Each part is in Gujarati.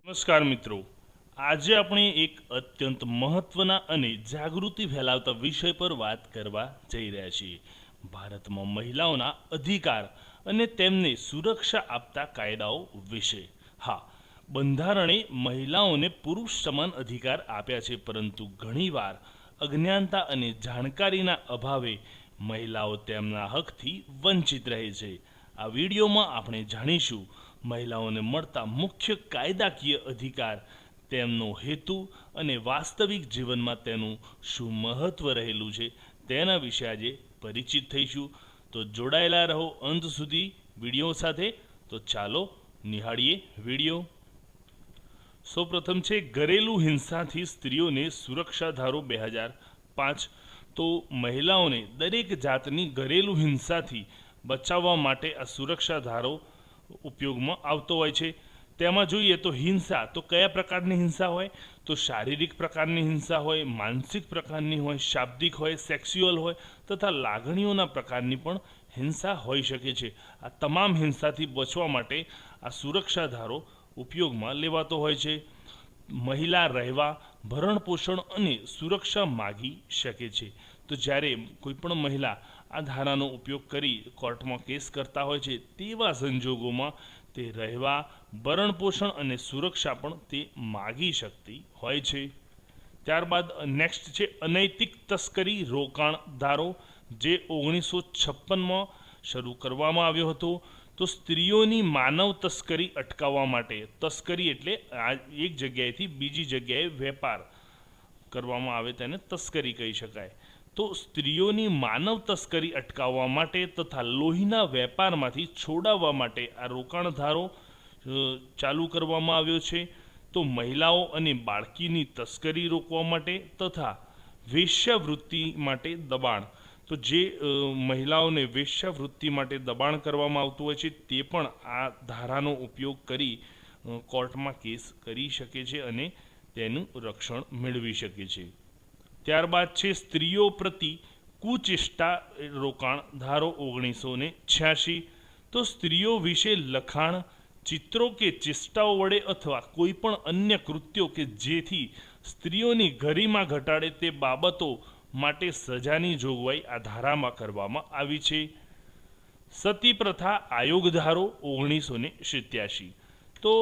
નમસ્કાર મિત્રો, આજે આપણે એક અત્યંત મહત્વના અને જાગૃતિ ફેલાવતા વિષય પર વાત કરવા જઈ રહ્યા છીએ. ભારતમાં મહિલાઓના અધિકાર અને તેમને સુરક્ષા આપતા કાયદાઓ વિશે. હા, બંધારણે મહિલાઓને પુરુષ સમાન અધિકાર આપ્યા છે, પરંતુ ઘણીવાર અજ્ઞાનતા અને જાણકારીના અભાવે મહિલાઓ તેમના હકથી વંચિત રહે છે. આ વિડીયોમાં આપણે જાણીશું મહિલાઓને મળતા મુખ્ય કાયદાકીય અધિકાર, તેમનો હેતુ અને વાસ્તવિક જીવનમાં તેનું શું મહત્વ રહેલું છે તેના વિશે આજે પરિચિત થઈશું. તો જોડાયેલા રહો અંત સુધી વિડીયો સાથે. તો ચાલો નિહાળીએ વિડીયો. સૌપ્રથમ છે ઘરેલું હિંસાથી સ્ત્રીઓને સુરક્ષા ધારો 2005. તો મહિલાઓને દરેક જાતની ઘરેલું હિંસાથી બચાવવા માટે આ સુરક્ષા ધારો ઉપયોગમાં આવતો હોય છે. તેમાં જોઈએ તો હિંસા તો કયા પ્રકારની હિંસા હોય, તો શારીરિક પ્રકારની હિંસા હોય, માનસિક પ્રકારની હોય, શાબ્દિક હોય, સેક્સ્યુઅલ હોય તથા લાગણીઓના પ્રકારની પણ હિંસા હોઈ શકે છે. આ તમામ હિંસાથી બચવા માટે આ સુરક્ષા ધારો ઉપયોગમાં લેવાતો હોય છે. મહિલા રહેવા, ભરણ પોષણ અને સુરક્ષા માગી શકે છે. તો જ્યારે કોઈ પણ મહિલા આ ધારાનો ઉપયોગ કરી કોર્ટમાં કેસ કરતા હોય છે, તેવા સંજોગોમાં તે રહેવા, ભરણ પોષણ અને સુરક્ષા પણ તે માગી શકતી હોય છે. ત્યારબાદ નેક્સ્ટ છે અનૈતિક તસ્કરી રોકાણ ધારો, જે 1956માં શરૂ કરવામાં આવ્યો હતો. તો સ્ત્રીઓની માનવ તસ્કરી અટકાવવા માટે, તસ્કરી એટલે આ એક જગ્યાએથી બીજી જગ્યાએ વેપાર કરવામાં આવે તેને તસ્કરી કહી શકાય. તો સ્ત્રીઓની માનવ તસ્કરી અટકાવવા માટે તથા લોહીના વેપારમાંથી છોડાવવા માટે આ રોકાણ ધારો ચાલુ કરવામાં આવ્યો છે. તો મહિલાઓ અને બાળકીની તસ્કરી રોકવા માટે તથા વેશ્યાવૃત્તિ માટે દબાણ, તો જે મહિલાઓને વેશ્યાવૃત્તિ માટે દબાણ કરવામાં આવતું હોય છે તે પણ આ ધારાનો ઉપયોગ કરી કોર્ટમાં કેસ કરી શકે છે અને તેનું રક્ષણ મેળવી શકે છે. ત્યારબાદ છે સ્ત્રીઓ પ્રતિ કુચેષ્ટા રોકાણ ધારો 1986. તો સ્ત્રીઓ વિશે લખાણ, ચિત્રો કે ચેષ્ટાઓ વડે અથવા કોઈ પણ અન્ય કૃત્યો કે જેથી સ્ત્રીઓની ગરિમા ઘટાડે તે બાબતો માટે સજાની જોગવાઈ આ ધારામાં કરવામાં આવી છે. સતી પ્રથા આયોગ ધારો 1987. તો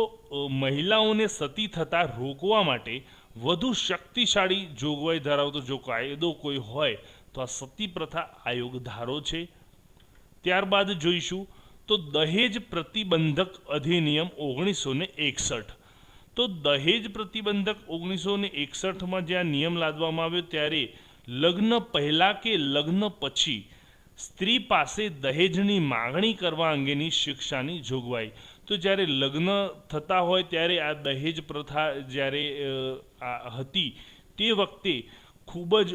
મહિલાઓને સતી થતાં રોકવા માટે વધુ શક્તિશાળી જોગવાઈ ધરાવતો જો કાયદો કોઈ હોય તો આ સતી પ્રથા આયોગ ધારો છે. ત્યારબાદ જોઈશું તો દહેજ પ્રતિબંધક અધિનિયમ 1961. તો દહેજ પ્રતિબંધક 1961માં જ્યાં નિયમ લાદવામાં આવ્યો ત્યારે લગ્ન પહેલાં કે લગ્ન પછી સ્ત્રી પાસે દહેજની માગણી કરવા અંગેની શિક્ષાની જોગવાઈ. તો જ્યારે લગ્ન થતા હોય ત્યારે આ દહેજ પ્રથા જ્યારે હતી તે વખતે ખૂબ જ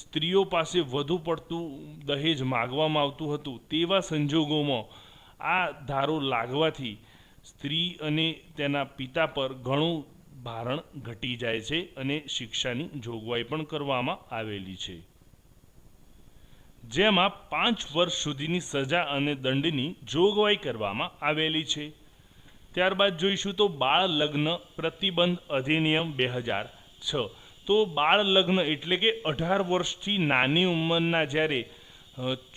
સ્ત્રીઓ પાસે વધુ પડતું દહેજ માગવામાં આવતું હતું. તેવા સંજોગોમાં આ ધારો લાગવાથી સ્ત્રી અને તેના પિતા પર ઘણું ભારણ ઘટી જાય છે અને શિક્ષાની જોગવાઈ પણ કરવામાં આવેલી છે, જેમાં 5 વર્ષ સુધીની સજા અને દંડની જોગવાઈ કરવામાં આવેલી છે. ત્યારબાદ જોઈશું તો બાળ લગ્ન પ્રતિબંધ અધિનિયમ 2006. તો બાળ લગ્ન એટલે કે 18 વર્ષથી નાની ઉંમરના જ્યારે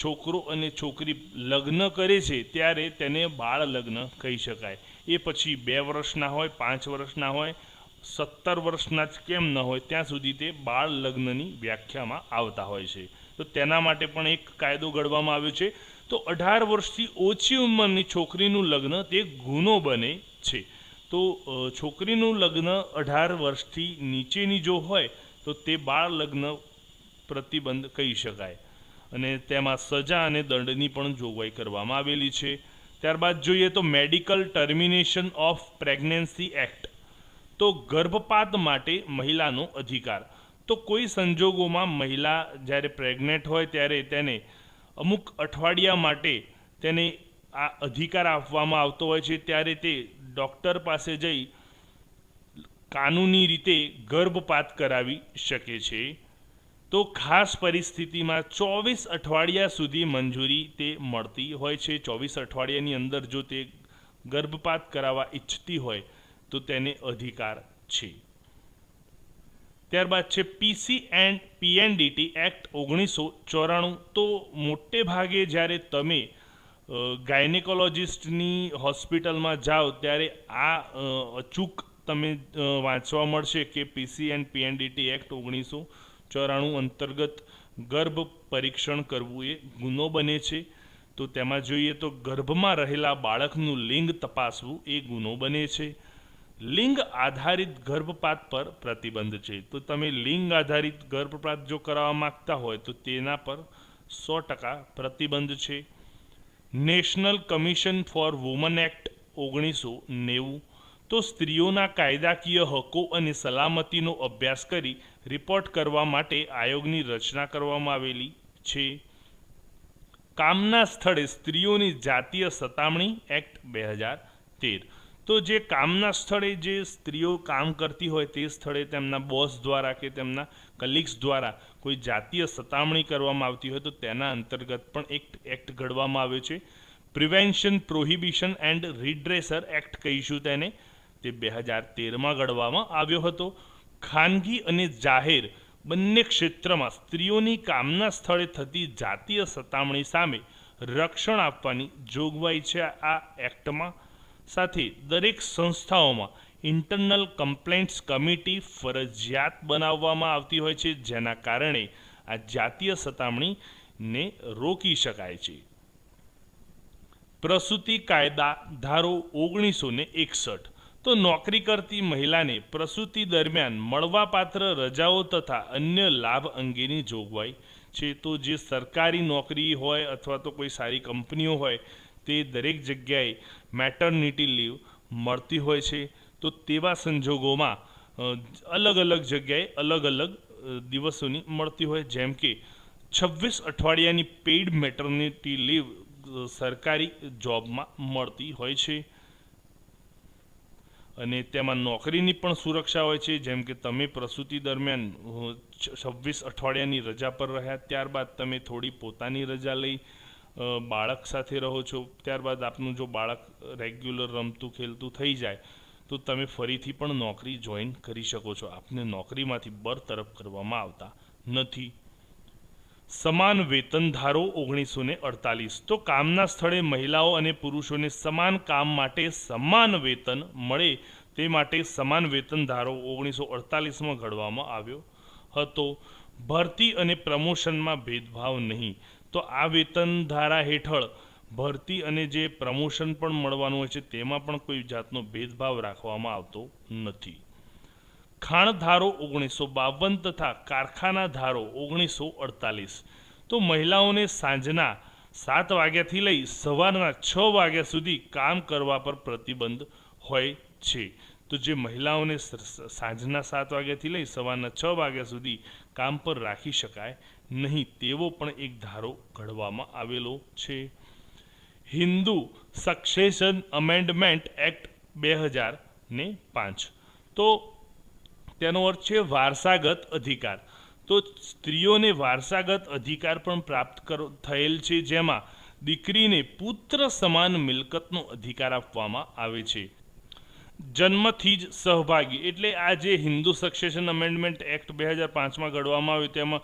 છોકરો અને છોકરી લગ્ન કરે છે ત્યારે તેને બાળ લગ્ન કહી શકાય. એ પછી 2 વર્ષના હોય, 5 વર્ષના હોય, 17 વર્ષના જ કેમ ન હોય ત્યાં સુધી તે બાળ લગ્નની વ્યાખ્યામાં આવતા હોય છે. તો તેના માટે પણ એક કાયદો ઘડવામાં આવ્યો છે. તો 18 વર્ષથી ઓછી ઉંમરની છોકરીનું લગ્ન તે ગુનો બને છે. તો છોકરીનું લગ્ન 18 વર્ષથી નીચેની જો હોય તો તે બાળ લગ્ન પ્રતિબંધ કહી શકાય અને તેમાં સજા અને દંડની પણ જોગવાઈ કરવામાં આવેલી છે. ત્યારબાદ જોઈએ તો medical termination of pregnancy act. તો ગર્ભપાત માટે મહિલાનો અધિકાર. તો કોઈ સંજોગોમાં મહિલા જ્યારે પ્રેગ્નેન્ટ હોય ત્યારે તેને અમુક અઠવાડિયા માટે તેને આ અધિકાર આપવામાં આવતો હોય છે. ત્યારે તે ડૉક્ટર પાસે જઈ કાનૂની રીતે ગર્ભપાત કરાવી શકે છે. તો ખાસ પરિસ્થિતિમાં 24 અઠવાડિયા સુધી મંજૂરી તે મળતી હોય છે. 24 અઠવાડિયાની અંદર જો તે ગર્ભપાત કરાવવા ઈચ્છતી હોય તો તેને અધિકાર છે. ત્યારબાદ છે પીસી એન્ડ પીએનડીટી એક્ટ 1994. તો મોટે ભાગે જ્યારે તમે ગાયનેકોલોજિસ્ટની હોસ્પિટલમાં જાઓ ત્યારે આ અચૂક તમે વાંચવા મળશે કે પીસી એન્ડ પીએનડીટી એક્ટ 1994 અંતર્ગત ગર્ભ પરીક્ષણ કરવું એ ગુનો બને છે. તો તેમાં જોઈએ તો ગર્ભમાં રહેલા બાળકનું લિંગ તપાસવું એ ગુનો બને છે. લિંગ આધારિત ગર્ભપાત પર પ્રતિબંધ છે. તો તમે લિંગ આધારિત ગર્ભપાત જો કરાવવા માંગતા હોય તો તેના પર 100% પ્રતિબંધ છે. National commission four woman act 1990. તો સ્ત્રીઓના કાયદાકીય હકો અને સલામતીનો અભ્યાસ કરી રિપોર્ટ કરવા માટે આયોગની રચના કરવામાં આવેલી છે. કામના સ્થળે સ્ત્રીઓની જાતીય સતામણી એક્ટ 2013. તો જે કામના સ્થળે જે સ્ત્રીઓ કામ કરતી હોય તે સ્થળે તેમના બોસ દ્વારા કે તેમના કલીગ્સ દ્વારા કોઈ જાતીય સતામણી કરવામાં આવતી હોય તો તેના અંતર્ગત પણ એક એક્ટ ઘડવામાં આવ્યો છે. પ્રિવેન્શન પ્રોહિબિશન એન્ડ રિડ્રેસર એક્ટ કહીશું તેને, તે 2013માં ઘડવામાં આવ્યો હતો. ખાનગી અને જાહેર બંને ક્ષેત્રમાં સ્ત્રીઓની કામના સ્થળે થતી જાતીય સતામણી સામે રક્ષણ આપવાની જોગવાઈ છે આ એક્ટમાં. સાથે દરેક સંસ્થાઓમાં ઇન્ટરનલ કમ્પ્લેન્ટ્સ કમિટી ફરજિયાત બનાવવામાં આવતી હોય છે, જેના કારણે આ જાતીય સતામણીને રોકી શકાય છે. પ્રસૂતિ કાયદા ધારો 1961. તો નોકરી કરતી મહિલાને પ્રસૂતિ દરમિયાન મળવાપાત્ર રજાઓ તથા અન્ય લાભ અંગેની જોગવાઈ છે. તો જે સરકારી નોકરી હોય અથવા તો કોઈ સારી કંપનીઓ હોય તે દરેક જગ્યાએ મેટર્નિટી લીવ મળતી હોય છે. તો તેવા સંજોગોમાં અલગ અલગ જગ્યાએ અલગ અલગ દિવસોની મળતી હોય, જેમ કે 26 અઠવાડિયાની પેઇડ મેટર્નિટી લીવ સરકારી જોબમાં મળતી હોય છે. અને તેમાં નોકરીની પણ સુરક્ષા હોય છે, જેમ કે તમે પ્રસૂતિ દરમિયાન 26 અઠવાડિયાની રજા પર રહ્યા, ત્યારબાદ તમે થોડી પોતાની રજા લઈ બાળક સાથે રહો છો, ત્યારબાદ આપનું જો બાળક રેગ્યુલર રમતું ખેલતું થઈ જાય તો તમે ફરીથી પણ નોકરી જોઈન કરી શકો છો. આપને નોકરીમાંથી બરતરફ કરવામાં આવતા નથી. સમાન વેતન ધારો 1948. તો કામના સ્થળે મહિલાઓ અને પુરુષોને સમાન કામ માટે સમાન વેતન મળે તે માટે સમાન વેતન ધારો 1948માં ઘડવામાં આવ્યો હતો. ભરતી અને પ્રમોશનમાં ભેદભાવ નહીં. તો આ વેતન ધારા હેઠળ ભરતી અને જે પ્રમોશન પણ મળવાનું હોય છે તેમાં પણ કોઈ જાતનો ભેદભાવ રાખવામાં આવતો નથી. ખાણ ધારો 1952 તથા કારખાના ધારો 1948. તો મહિલાઓને સાંજના 7 વાગ્યાથી લઈ સવારના 6 વાગ્યા સુધી કામ કરવા પર પ્રતિબંધ હોય છે. તો જે મહિલાઓને સાંજના 7 વાગ્યાથી લઈ સવારના 6 વાગ્યા સુધી કામ પર રાખી શકાય નહીં તેવો પણ એક ધારો ઘડવામાં આવેલો છે. Hindu succession amendment act 2005. તો તેનો અર્થ છે વારસાગત અધિકાર. તો સ્ત્રીઓને વારસાગત અધિકાર પણ પ્રાપ્ત થયેલ છે, જેમાં દીકરીને પુત્ર સમાન મિલકતનો અધિકાર આપવામાં આવે છે. જન્મથી જ સહભાગી, એટલે આ જે હિન્દુ સક્સેશન અમેન્ડમેન્ટ એક્ટ 2005માં ઘડવામાં આવ્યું તેમાં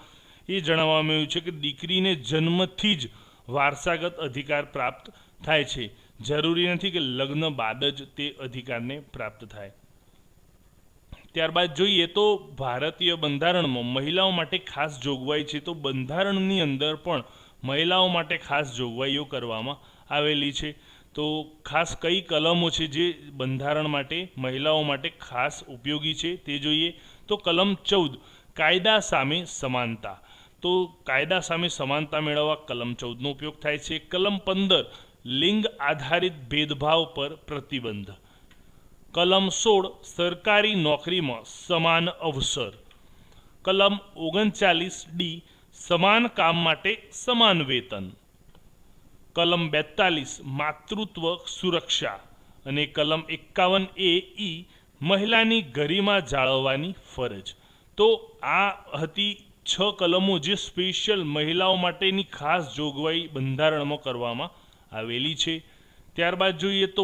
એ જણાવવામાં આવ્યું છે કે દીકરીને જન્મથી જ વારસાગત અધિકાર પ્રાપ્ત થાય છે. જરૂરી નથી કે લગ્ન બાદ જ તે અધિકારને પ્રાપ્ત થાય. ત્યારબાદ જોઈએ તો ભારતીય બંધારણમાં મહિલાઓ માટે ખાસ જોગવાઈ છે. તો બંધારણની અંદર પણ મહિલાઓ માટે ખાસ જોગવાઈઓ કરવામાં આવેલી છે. તો ખાસ કઈ કલમો છે જે બંધારણ માટે મહિલાઓ માટે ખાસ ઉપયોગી છે તે જોઈએ તો કલમ 14 કાયદા સામે સમાનતા. તો કાયદા સામે સમાનતા મેળવવા કલમ 14નો ઉપયોગ થાય છે. કલમ 15 લિંગ આધારિત ભેદભાવ પર પ્રતિબંધ. કલમ 16 સરકારી નોકરીમાં સમાન અવસર. કલમ 39D સમાન કામ માટે સમાન વેતન. કલમ 42 માતૃત્વ સુરક્ષા. અને કલમ 51A મહિલાની ગરિમા જાળવવાની ફરજ. તો આ હતી 6 કલમો જે સ્પેશિયલ મહિલાઓ માટેની ખાસ જોગવાઈ બંધારણમાં કરવામાં આવેલી છે. ત્યારબાદ જોઈએ તો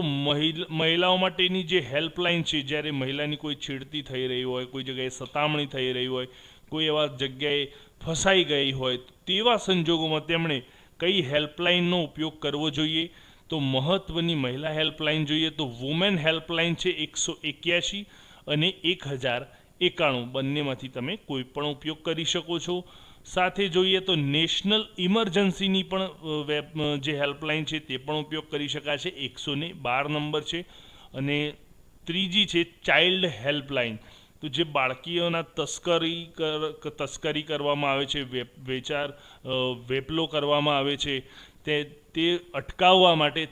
મહિલાઓ માટેની જે હેલ્પલાઇન છે, જ્યારે મહિલાની કોઈ છેડતી થઈ રહી હોય, કોઈ જગ્યાએ સતામણી થઈ રહી હોય, કોઈ એવા જગ્યાએ ફસાઈ ગઈ હોય, તેવા સંજોગોમાં તેમણે કઈ હેલ્પલાઇનનો ઉપયોગ કરવો જોઈએ? તો મહત્ત્વની મહિલા હેલ્પલાઇન જોઈએ તો વુમેન હેલ્પલાઇન છે 181 અને 1091, બંનેમાંથી તમે કોઈ પણ ઉપયોગ કરી શકો છો. સાથે જોઈએ તો નેશનલ ઇમરજન્સીની પણ જે હેલ્પલાઇન છે તે પણ ઉપયોગ કરી શકાશે, 112 નંબર છે. અને ત્રીજી છે ચાઇલ્ડ હેલ્પલાઇન, તો જે બાળકીઓના તસ્કરી કરવામાં આવે છે, વેપલો કરવામાં આવે છે, તે અટકાવવા માટે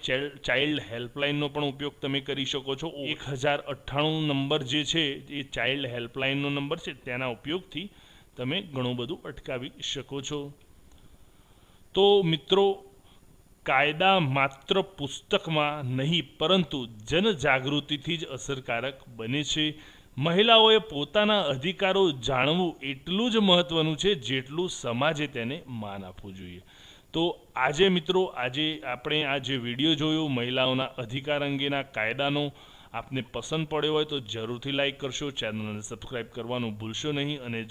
ચાઇલ્ડ હેલ્પલાઇનનો પણ ઉપયોગ તમે કરી શકો છો. 1098 નંબર જે છે એ ચાઇલ્ડ હેલ્પલાઇનનો નંબર છે, તેના ઉપયોગથી તમે ઘણું બધું અટકાવી શકો છો. તો મિત્રો, કાયદા માત્ર પુસ્તકમાં નહીં પરંતુ જનજાગૃતિથી જ અસરકારક બને છે. મહિલાઓએ પોતાના અધિકારો જાણવું એટલું જ મહત્ત્વનું છે જેટલું સમાજે તેને માન આપવું જોઈએ. તો આજે મિત્રો, આપણે આ જે વિડીયો જોયો મહિલાઓના અધિકાર અંગેના કાયદાનો, આપને પસંદ પડ્યો હોય તો જરૂરથી લાઈક કરશો, ચેનલને સબસ્ક્રાઈબ કરવાનું ભૂલશો નહીં. અને જો